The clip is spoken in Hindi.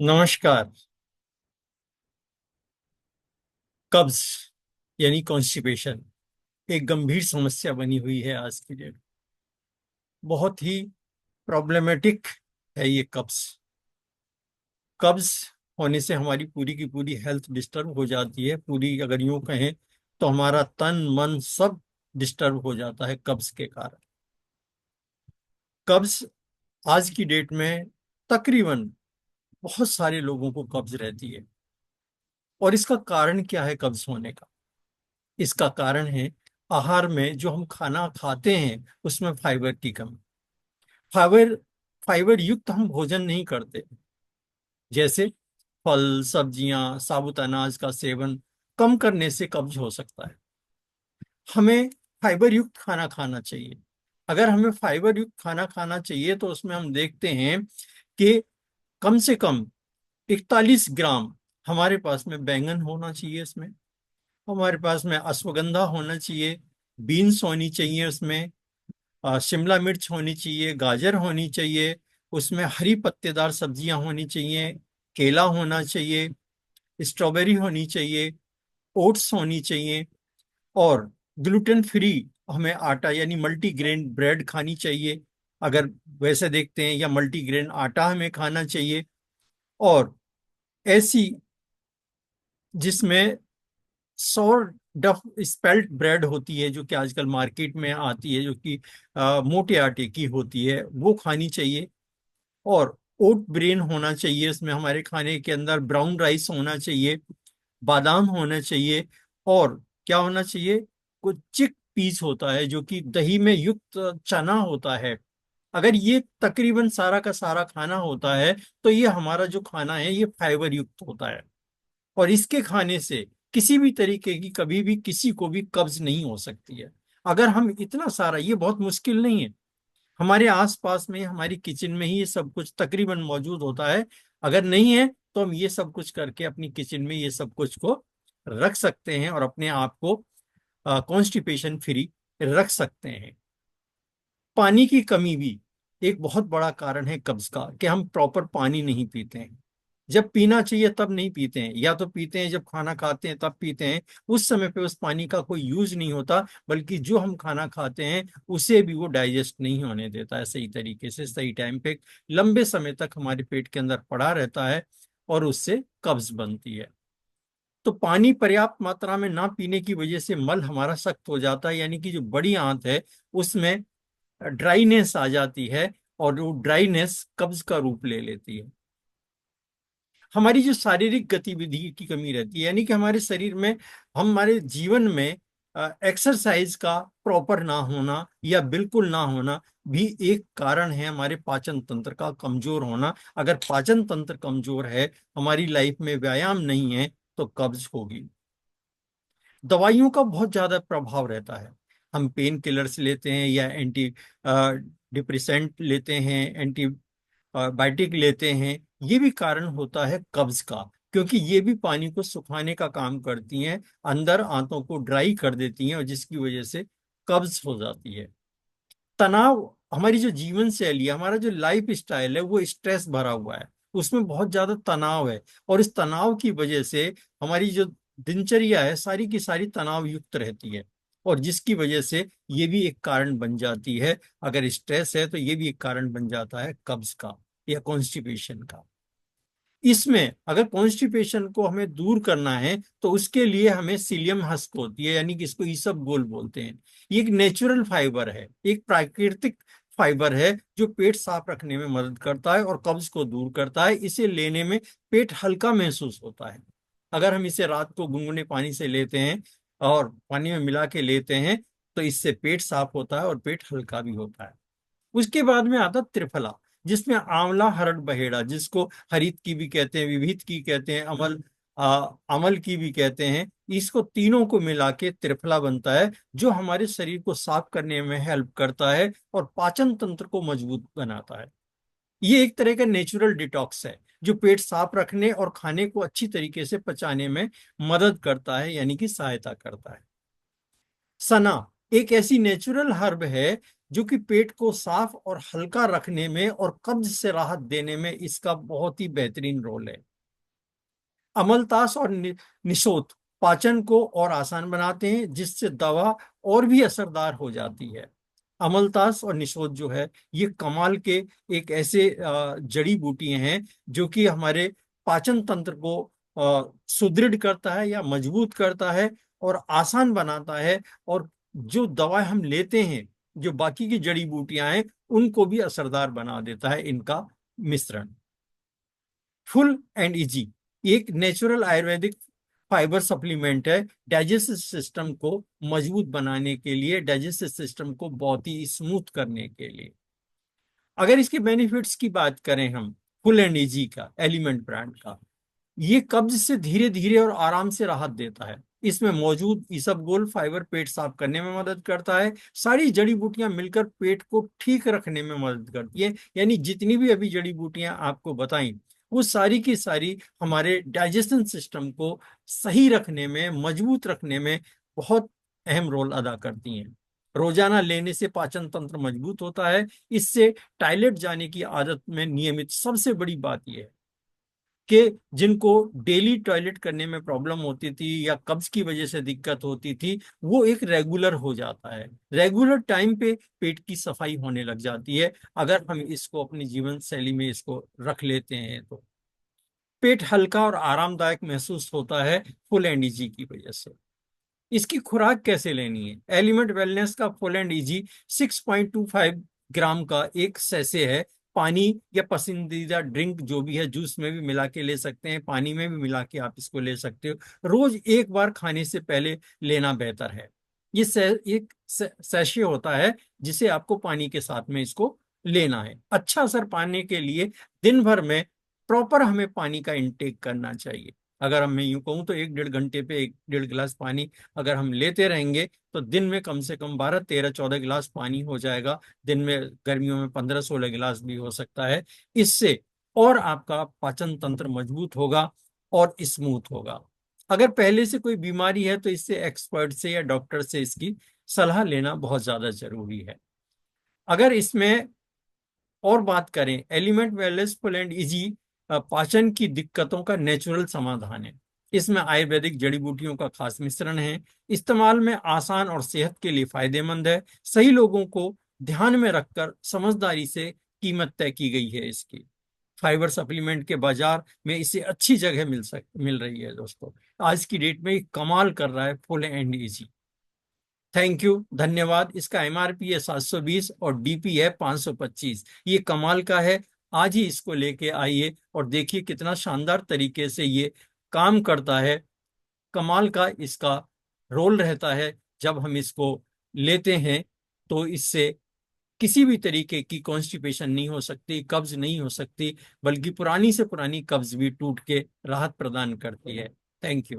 नमस्कार। कब्ज यानी कॉन्स्टिपेशन एक गंभीर समस्या बनी हुई है आज की डेट। बहुत ही प्रॉब्लमेटिक है ये कब्ज। कब्ज होने से हमारी पूरी की पूरी हेल्थ डिस्टर्ब हो जाती है। पूरी अगर यूं कहें तो हमारा तन मन सब डिस्टर्ब हो जाता है कब्ज के कारण। कब्ज आज की डेट में तकरीबन बहुत सारे लोगों को कब्ज रहती है। और इसका कारण क्या है कब्ज होने का? इसका कारण है आहार में जो हम खाना खाते हैं उसमें फाइबर की कमी। फाइबर फाइबर युक्त हम भोजन नहीं करते। जैसे फल, सब्जियां, साबुत अनाज का सेवन कम करने से कब्ज हो सकता है। हमें फाइबर युक्त खाना खाना चाहिए। अगर हमें फाइबर युक्त खाना खाना चाहिए तो उसमें हम देखते हैं कि कम से कम 41 ग्राम हमारे पास में बैंगन होना चाहिए। इसमें हमारे पास में अश्वगंधा होना चाहिए, बीन्स होनी चाहिए, उसमें शिमला मिर्च होनी चाहिए, गाजर होनी चाहिए, उसमें हरी पत्तेदार सब्जियां होनी चाहिए, केला होना चाहिए, स्ट्रॉबेरी होनी चाहिए, ओट्स होनी चाहिए। और ग्लूटेन फ्री हमें आटा यानी मल्टीग्रेन ब्रेड खानी चाहिए अगर वैसे देखते हैं, या मल्टीग्रेन आटा हमें खाना चाहिए। और ऐसी जिसमें सौर डफ स्पेल्ट ब्रेड होती है जो कि आजकल मार्केट में आती है, जो कि मोटे आटे की होती है, वो खानी चाहिए। और ओट ब्रेन होना चाहिए इसमें हमारे खाने के अंदर, ब्राउन राइस होना चाहिए, बादाम होना चाहिए। और क्या होना चाहिए? कुछ चिक पीस होता है जो कि दही में युक्त चना होता है। अगर ये तकरीबन सारा का सारा खाना होता है तो ये हमारा जो खाना है ये फाइबर युक्त होता है। और इसके खाने से किसी भी तरीके की कभी भी किसी को भी कब्ज नहीं हो सकती है। अगर हम इतना सारा, ये बहुत मुश्किल नहीं है, हमारे आसपास में हमारी किचन में ही ये सब कुछ तकरीबन मौजूद होता है। अगर नहीं है तो हम ये सब कुछ करके अपनी किचन में ये सब कुछ को रख सकते हैं और अपने आप को कॉन्स्टिपेशन फ्री रख सकते हैं। पानी की कमी भी एक बहुत बड़ा कारण है कब्ज का, कि हम प्रॉपर पानी नहीं पीते हैं। जब पीना चाहिए तब नहीं पीते हैं, या तो पीते हैं जब खाना खाते हैं तब पीते हैं। उस समय पे उस पानी का कोई यूज नहीं होता, बल्कि जो हम खाना खाते हैं उसे भी वो डाइजेस्ट नहीं होने देता है सही तरीके से, सही टाइम पे। लंबे समय तक हमारे पेट के अंदर पड़ा रहता है और उससे कब्ज बनती है। तो पानी पर्याप्त मात्रा में ना पीने की वजह से मल हमारा सख्त हो जाता है, यानी कि जो बड़ी आंत है उसमें ड्राइनेस आ जाती है। और वो ड्राइनेस कब्ज का रूप ले लेती है। हमारी जो शारीरिक गतिविधि की कमी रहती है, यानी कि हमारे शरीर में, हमारे जीवन में एक्सरसाइज का प्रॉपर ना होना या बिल्कुल ना होना भी एक कारण है हमारे पाचन तंत्र का कमजोर होना। अगर पाचन तंत्र कमजोर है, हमारी लाइफ में व्यायाम नहीं है, तो कब्ज होगी। दवाइयों का बहुत ज्यादा प्रभाव रहता है। हम पेन किलर्स लेते हैं या एंटी डिप्रेसेंट लेते हैं, एंटी बायोटिक लेते हैं। ये भी कारण होता है कब्ज का, क्योंकि ये भी पानी को सुखाने का काम करती हैं, अंदर आंतों को ड्राई कर देती हैं, और जिसकी वजह से कब्ज हो जाती है। तनाव, हमारी जो जीवन शैली है, हमारा जो लाइफ स्टाइल है, वो स्ट्रेस भरा हुआ है, उसमें बहुत ज्यादा तनाव है। और इस तनाव की वजह से हमारी जो दिनचर्या है सारी की सारी तनाव युक्त रहती है, और जिसकी वजह से ये भी एक कारण बन जाती है। अगर स्ट्रेस है तो ये भी एक कारण बन जाता है कब्ज का या कॉन्स्टिपेशन का। इसमें अगर कॉन्स्टिपेशन को हमें दूर करना है तो उसके लिए हमें सीलियम हस्क होती है, यानी कि इसको ईसबगोल बोलते हैं। ये एक नेचुरल फाइबर है, एक प्राकृतिक फाइबर है जो पेट साफ रखने में मदद करता है और कब्ज को दूर करता है। इसे लेने में पेट हल्का महसूस होता है। अगर हम इसे रात को गुनगुने पानी से लेते हैं और पानी में मिला के लेते हैं तो इससे पेट साफ होता है और पेट हल्का भी होता है। उसके बाद में आता त्रिफला, जिसमें आंवला, हरड़, बहेड़ा, जिसको हरित की भी कहते हैं, विविध की कहते हैं, अमल की भी कहते हैं, इसको तीनों को मिला के त्रिफला बनता है, जो हमारे शरीर को साफ करने में हेल्प करता है और पाचन तंत्र को मजबूत बनाता है। ये एक तरह का नेचुरल डिटॉक्स है जो पेट साफ रखने और खाने को अच्छी तरीके से पचाने में मदद करता है, यानी कि सहायता करता है। सना एक ऐसी नेचुरल हर्ब है जो कि पेट को साफ और हल्का रखने में और कब्ज से राहत देने में इसका बहुत ही बेहतरीन रोल है। अमलतास और निशोत पाचन को और आसान बनाते हैं, जिससे दवा और भी असरदार हो जाती है। अमलतास और निशोत जो है, ये कमाल के एक ऐसे जड़ी बूटियां हैं जो कि हमारे पाचन तंत्र को सुदृढ़ करता है या मजबूत करता है और आसान बनाता है। और जो दवाएं हम लेते हैं, जो बाकी की जड़ी बूटियां हैं, उनको भी असरदार बना देता है इनका मिश्रण। फुल एंड इजी एक नेचुरल आयुर्वेदिक फाइबर सप्लीमेंट है, डाइजेस्टिव सिस्टम को मजबूत बनाने के लिए, डाइजेस्टिव सिस्टम को बहुत ही स्मूथ करने के लिए। अगर इसके बेनिफिट्स की बात करें हम, फुल एंड इजी का, एलिमेंट ब्रांड का, ये कब्ज से धीरे धीरे और आराम से राहत देता है। इसमें मौजूद इसबगोल फाइबर पेट साफ करने में मदद करता है। सारी जड़ी बूटियां मिलकर पेट को ठीक रखने में मदद करती है। यानी जितनी भी अभी जड़ी बूटियां आपको बताई, वो सारी की सारी हमारे डाइजेशन सिस्टम को सही रखने में, मजबूत रखने में बहुत अहम रोल अदा करती हैं। रोजाना लेने से पाचन तंत्र मजबूत होता है। इससे टॉयलेट जाने की आदत में नियमित, सबसे बड़ी बात यह है कि जिनको डेली टॉयलेट करने में प्रॉब्लम होती थी या कब्ज की वजह से दिक्कत होती थी, वो एक रेगुलर हो जाता है। रेगुलर टाइम पे पेट की सफाई होने लग जाती है, अगर हम इसको अपनी जीवन शैली में इसको रख लेते हैं तो। पेट हल्का और आरामदायक महसूस होता है फुल एंड इजी की वजह से। इसकी खुराक कैसे लेनी है? एलिमेंट वेलनेस का फुल एंड इजी 6.25 ग्राम का एक सैसे है। पानी या पसंदीदा ड्रिंक जो भी है, जूस में भी मिला के ले सकते हैं, पानी में भी मिला के आप इसको ले सकते हो। रोज एक बार खाने से पहले लेना बेहतर है। ये एक सैशे होता है जिसे आपको पानी के साथ में इसको लेना है। अच्छा असर पाने के लिए दिन भर में प्रॉपर हमें पानी का इंटेक करना चाहिए। अगर हम, मैं यूं कहूँ तो 1-1.5 घंटे पे 1-1.5 गिलास पानी अगर हम लेते रहेंगे, तो दिन में कम से कम 12-13-14 गिलास पानी हो जाएगा। दिन में गर्मियों में 15-16 गिलास भी हो सकता है। इससे और आपका पाचन तंत्र मजबूत होगा और स्मूथ होगा। अगर पहले से कोई बीमारी है तो इससे एक्सपर्ट से या डॉक्टर से इसकी सलाह लेना बहुत ज्यादा जरूरी है। अगर इसमें और बात करें, element wellness full and easy पाचन की दिक्कतों का नेचुरल समाधान है। इसमें आयुर्वेदिक जड़ी बूटियों का खास मिश्रण है। इस्तेमाल में आसान और सेहत के लिए फायदेमंद है। सही लोगों को ध्यान में रखकर समझदारी से कीमत तय की गई है इसकी। फाइबर सप्लीमेंट के बाजार में इसे अच्छी जगह मिल रही है दोस्तों। आज की डेट में ये कमाल कर रहा है full and easy. Thank you, धन्यवाद। इसका एमआरपी है 720 और डीपी है 525। ये कमाल का है। आज ही इसको लेके आइए और देखिए कितना शानदार तरीके से ये काम करता है। कमाल का इसका रोल रहता है। जब हम इसको लेते हैं तो इससे किसी भी तरीके की कॉन्स्टिपेशन नहीं हो सकती, कब्ज नहीं हो सकती, बल्कि पुरानी से पुरानी कब्ज भी टूट के राहत प्रदान करती है। Thank you.